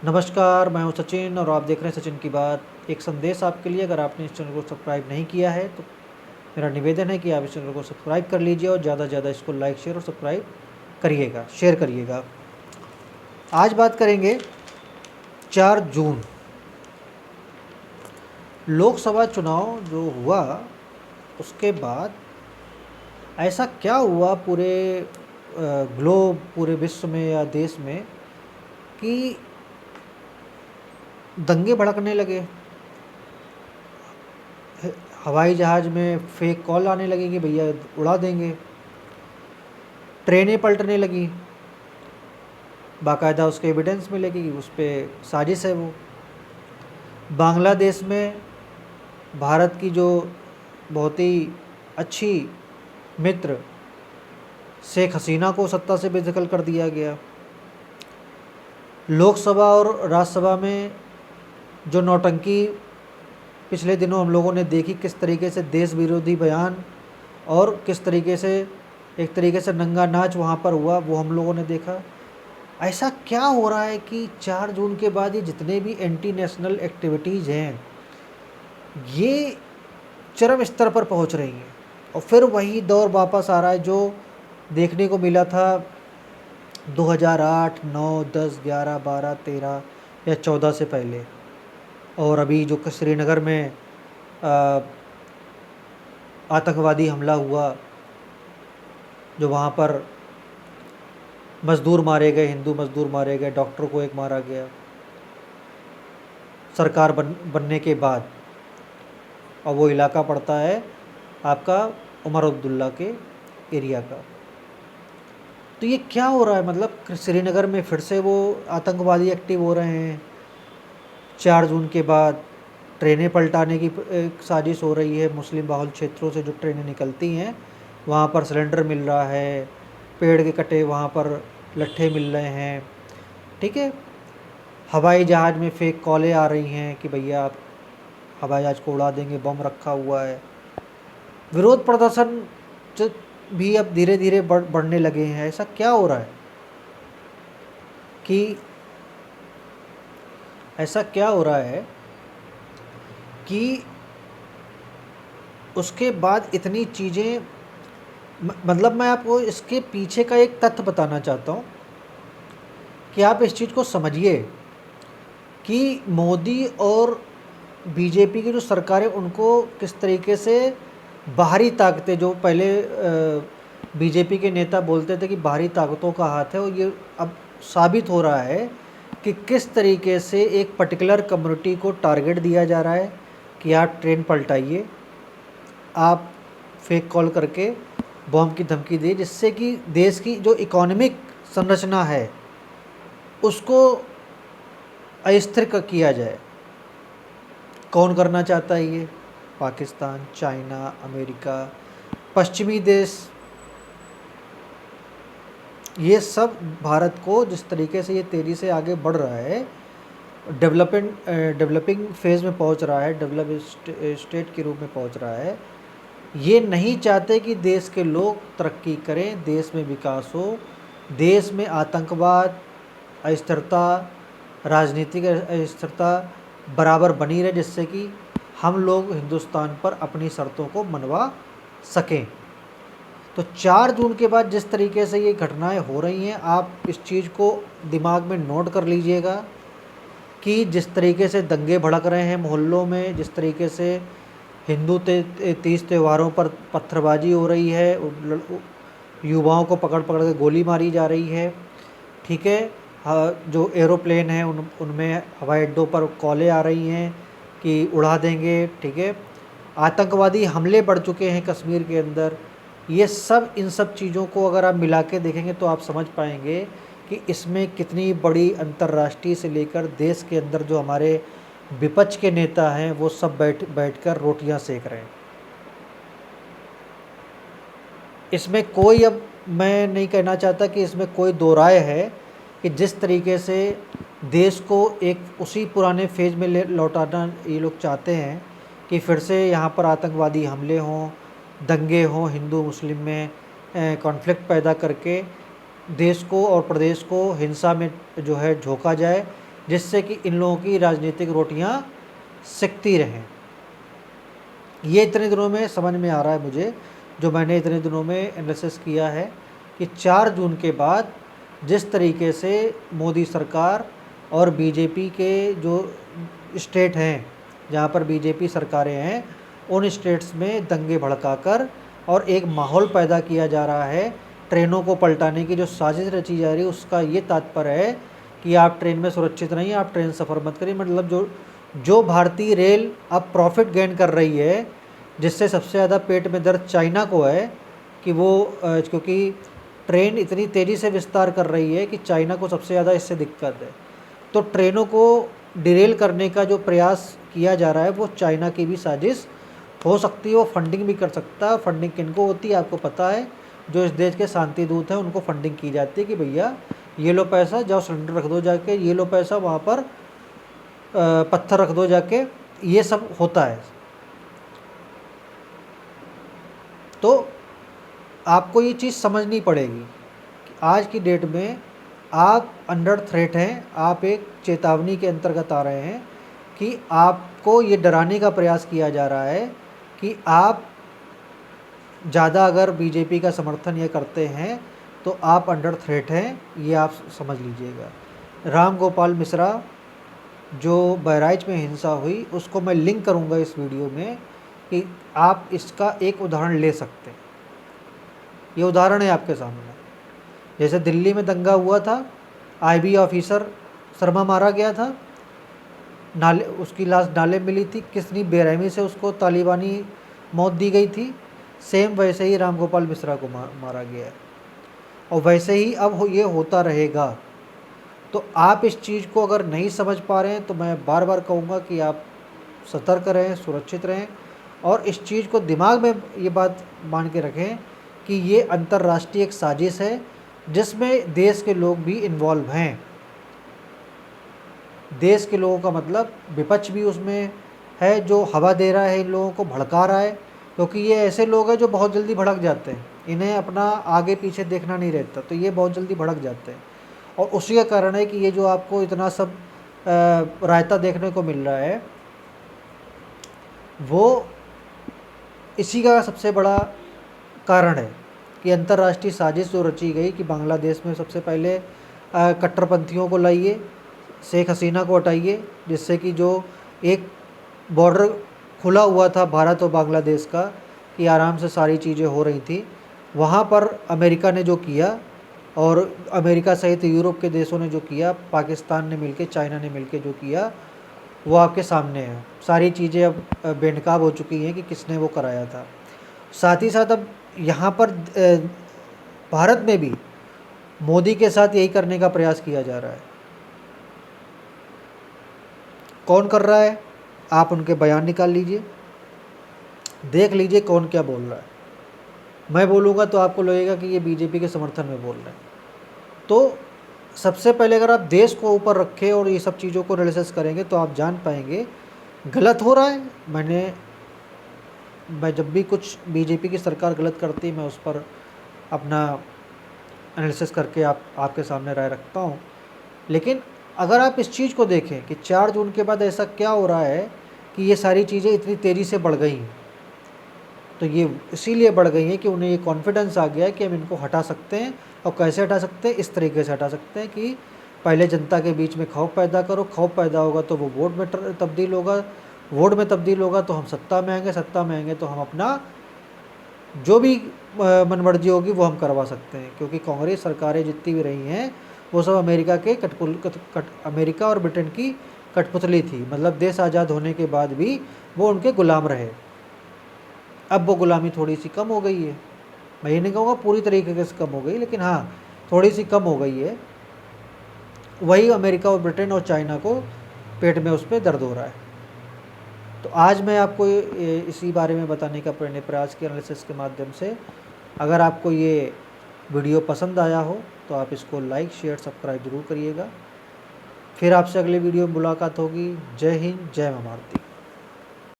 नमस्कार, मैं हूं सचिन और आप देख रहे हैं सचिन की बात। एक संदेश आपके लिए, अगर आपने इस चैनल को सब्सक्राइब नहीं किया है तो मेरा निवेदन है कि आप इस चैनल को सब्सक्राइब कर लीजिए और ज़्यादा से ज़्यादा इसको लाइक शेयर और सब्सक्राइब करिएगा, शेयर करिएगा। आज बात करेंगे 4 जून लोकसभा चुनाव जो हुआ, उसके बाद ऐसा क्या हुआ पूरे ग्लोब, पूरे विश्व में या देश में कि दंगे भड़कने लगे। हवाई जहाज़ में फेक कॉल आने लगी कि भैया उड़ा देंगे। ट्रेनें पलटने लगी, बाकायदा उसके एविडेंस मिलेगी कि उस पर साजिश है वो। बांग्लादेश में भारत की जो बहुत ही अच्छी मित्र शेख हसीना को सत्ता से बेदखल कर दिया गया। लोकसभा और राज्यसभा में जो नौटंकी पिछले दिनों हम लोगों ने देखी, किस तरीके से देश विरोधी बयान और किस तरीके से एक तरीके से नंगा नाच वहाँ पर हुआ, वो हम लोगों ने देखा। ऐसा क्या हो रहा है कि 4 जून के बाद ये जितने भी एंटी नेशनल एक्टिविटीज़ हैं ये चरम स्तर पर पहुँच रही हैं और फिर वही दौर वापस आ रहा है जो देखने को मिला था 2008, 9, 10, 11, 12, 13 या 14 से पहले। और अभी जो श्रीनगर में आतंकवादी हमला हुआ, जो वहाँ पर मज़दूर मारे गए, हिंदू मज़दूर मारे गए, डॉक्टर को एक मारा गया सरकार बनने के बाद। और वो इलाका पड़ता है आपका उमर अब्दुल्ला के एरिया का। तो ये क्या हो रहा है, मतलब श्रीनगर में फिर से वो आतंकवादी एक्टिव हो रहे हैं। 4 जून के बाद ट्रेनें पलटाने की एक साजिश हो रही है। मुस्लिम बाहुल क्षेत्रों से जो ट्रेनें निकलती हैं वहाँ पर सिलेंडर मिल रहा है, पेड़ के कटे वहाँ पर लट्ठे मिल रहे हैं, ठीक है। हवाई जहाज़ में फेक कॉलें आ रही हैं कि भैया आप हवाई जहाज़ को उड़ा देंगे, बम रखा हुआ है। विरोध प्रदर्शन भी अब धीरे धीरे बढ़ने लगे हैं। ऐसा क्या हो रहा है कि ऐसा क्या हो रहा है कि उसके बाद इतनी चीज़ें, मतलब मैं आपको इसके पीछे का एक तथ्य बताना चाहता हूँ कि आप इस चीज़ को समझिए कि मोदी और बीजेपी की जो सरकार है उनको किस तरीके से बाहरी ताकतें, जो पहले बीजेपी के नेता बोलते थे कि बाहरी ताकतों का हाथ है, और ये अब साबित हो रहा है कि किस तरीके से एक पर्टिकुलर कम्युनिटी को टारगेट दिया जा रहा है कि आप ट्रेन पलटाइए, आप फेक कॉल करके बॉम्ब की धमकी दिए, जिससे कि देश की जो इकोनॉमिक संरचना है उसको अस्थिर किया जाए। कौन करना चाहता है ये? पाकिस्तान, चाइना, अमेरिका, पश्चिमी देश, ये सब भारत को जिस तरीके से ये तेज़ी से आगे बढ़ रहा है, डेवलपिंग फेज़ में पहुंच रहा है, डेवलप स्टेट के रूप में पहुंच रहा है, ये नहीं चाहते कि देश के लोग तरक्की करें, देश में विकास हो, देश में आतंकवाद, अस्थिरता, राजनीतिक अस्थिरता बराबर बनी रहे, जिससे कि हम लोग हिंदुस्तान पर अपनी शर्तों को मनवा सकें। तो 4 जून के बाद जिस तरीके से ये घटनाएं हो रही हैं, आप इस चीज़ को दिमाग में नोट कर लीजिएगा कि जिस तरीके से दंगे भड़क रहे हैं मोहल्लों में, जिस तरीके से हिंदू तीज त्योहारों पर पत्थरबाजी हो रही है, युवाओं को पकड़ पकड़ के गोली मारी जा रही है, ठीक है। जो एरोप्लेन हैं उनमें हवाई अड्डों पर कॉलें आ रही हैं कि उड़ा देंगे, ठीक है। आतंकवादी हमले बढ़ चुके हैं कश्मीर के अंदर। ये सब, इन सब चीज़ों को अगर आप मिला के देखेंगे तो आप समझ पाएंगे कि इसमें कितनी बड़ी अंतर्राष्ट्रीय से लेकर देश के अंदर जो हमारे विपक्ष के नेता हैं वो सब बैठकर रोटियां सेक रहे हैं। इसमें कोई, अब मैं नहीं कहना चाहता कि इसमें कोई दो राय है कि जिस तरीके से देश को एक उसी पुराने फेज में लौटाना ये लोग चाहते हैं कि फिर से यहाँ पर आतंकवादी हमले हों, दंगे हों, हिंदू मुस्लिम में कॉन्फ्लिक्ट पैदा करके देश को और प्रदेश को हिंसा में जो है झोंका जाए, जिससे कि इन लोगों की राजनीतिक रोटियां सिकती रहें। ये इतने दिनों में समझ में आ रहा है मुझे, जो मैंने इतने दिनों में एनालिसिस किया है, कि 4 जून के बाद जिस तरीके से मोदी सरकार और बीजेपी के जो स्टेट हैं जहाँ पर बीजेपी सरकारें हैं, उन स्टेट्स में दंगे भड़काकर और एक माहौल पैदा किया जा रहा है ट्रेनों को पलटाने की जो साजिश रची जा रही है, उसका ये तात्पर्य है कि आप ट्रेन में सुरक्षित रहिए, आप ट्रेन सफ़र मत करिए। मतलब जो भारतीय रेल अब प्रॉफिट गेन कर रही है, जिससे सबसे ज़्यादा पेट में दर्द चाइना को है कि वो क्योंकि ट्रेन इतनी तेज़ी से विस्तार कर रही है कि चाइना को सबसे ज़्यादा इससे दिक्कत है। तो ट्रेनों को डिरेल करने का जो प्रयास किया जा रहा है वो चाइना की भी साजिश हो सकती है। वो फंडिंग भी कर सकता है। फंडिंग किनको होती है आपको पता है, जो इस देश के शांति दूत हैं उनको फंडिंग की जाती है कि भैया ये लो पैसा, जाओ सिलेंडर रख दो जाके, ये लो पैसा वहाँ पर पत्थर रख दो जाके, ये सब होता है। तो आपको ये चीज़ समझनी पड़ेगी कि आज की डेट में आप अंडर थ्रेट हैं, आप एक चेतावनी के अंतर्गत आ रहे हैं कि आपको ये डराने का प्रयास किया जा रहा है कि आप ज़्यादा अगर बीजेपी का समर्थन ये करते हैं तो आप अंडर थ्रेट हैं, ये आप समझ लीजिएगा। राम गोपाल मिश्रा जो बहराइच में हिंसा हुई, उसको मैं लिंक करूंगा इस वीडियो में कि आप इसका एक उदाहरण ले सकते हैं। ये उदाहरण है आपके सामने। जैसे दिल्ली में दंगा हुआ था, आईबी ऑफिसर शर्मा मारा गया था, नाले उसकी लाश नाले में मिली थी, कितनी बेरहमी से उसको तालिबानी मौत दी गई थी। सेम वैसे ही राम गोपाल मिश्रा को मारा गया है और वैसे ही अब ये होता रहेगा। तो आप इस चीज़ को अगर नहीं समझ पा रहे हैं तो मैं बार बार कहूँगा कि आप सतर्क रहें, सुरक्षित रहें और इस चीज़ को दिमाग में ये बात मान के रखें कि ये अंतर्राष्ट्रीय एक साजिश है जिसमें देश के लोग भी इन्वॉल्व हैं। देश के लोगों का मतलब विपक्ष भी उसमें है, जो हवा दे रहा है, इन लोगों को भड़का रहा है, क्योंकि ये ऐसे लोग हैं जो बहुत जल्दी भड़क जाते हैं, इन्हें अपना आगे पीछे देखना नहीं रहता, तो ये बहुत जल्दी भड़क जाते हैं। और उसी का कारण है कि ये जो आपको इतना सब रायता देखने को मिल रहा है, वो इसी का सबसे बड़ा कारण है कि अंतर्राष्ट्रीय साजिश जो रची गई कि बांग्लादेश में सबसे पहले कट्टरपंथियों को लाइए, शेख हसीना को हटाइए, जिससे कि जो एक बॉर्डर खुला हुआ था भारत और बांग्लादेश का कि आराम से सारी चीज़ें हो रही थी, वहाँ पर अमेरिका ने जो किया और अमेरिका सहित यूरोप के देशों ने जो किया, पाकिस्तान ने मिलके, चाइना ने मिलके जो किया, वो आपके सामने है। सारी चीज़ें अब बेनकाब हो चुकी हैं कि किसने वो कराया था। साथ ही साथ अब यहाँ पर भारत में भी मोदी के साथ यही करने का प्रयास किया जा रहा है। कौन कर रहा है? आप उनके बयान निकाल लीजिए, देख लीजिए कौन क्या बोल रहा है। मैं बोलूँगा तो आपको लगेगा कि ये बीजेपी के समर्थन में बोल रहे हैं। तो सबसे पहले अगर आप देश को ऊपर रखें और ये सब चीज़ों को एनालिसिस करेंगे तो आप जान पाएंगे गलत हो रहा है। मैं जब भी कुछ बीजेपी की सरकार गलत करती है, मैं उस पर अपना एनालिसिस करके आपके सामने राय रखता हूँ। लेकिन अगर आप इस चीज़ को देखें कि 4 जून के बाद ऐसा क्या हो रहा है कि ये सारी चीज़ें इतनी तेज़ी से बढ़ गई हैं, तो ये इसीलिए बढ़ गई हैं कि उन्हें ये कॉन्फिडेंस आ गया है कि हम इनको हटा सकते हैं। और कैसे हटा सकते हैं? इस तरीके से हटा सकते हैं कि पहले जनता के बीच में खौफ पैदा करो, खौफ पैदा होगा तो वो वोट में तब्दील होगा, वोट में तब्दील होगा तो हम सत्ता में आएंगे, सत्ता में आएंगे तो हम अपना जो भी मनमर्जी होगी वो हम करवा सकते हैं। क्योंकि कांग्रेस सरकारें जितनी भी रही हैं वो सब अमेरिका के अमेरिका और ब्रिटेन की कठपुतली थी। मतलब देश आज़ाद होने के बाद भी वो उनके गुलाम रहे। अब वो गुलामी थोड़ी सी कम हो गई है। मैं ये नहीं कहूँगा पूरी तरीके से कम हो गई, लेकिन हाँ थोड़ी सी कम हो गई है। वही अमेरिका और ब्रिटेन और चाइना को पेट में उस पर दर्द हो रहा है। तो आज मैं आपको इसी बारे में बताने का प्रयास किया एनालिसिस के माध्यम से। अगर आपको ये वीडियो पसंद आया हो तो आप इसको लाइक, शेयर, सब्सक्राइब जरूर करिएगा। फिर आपसे अगले वीडियो में मुलाकात होगी। जय हिंद, जय मां भारती।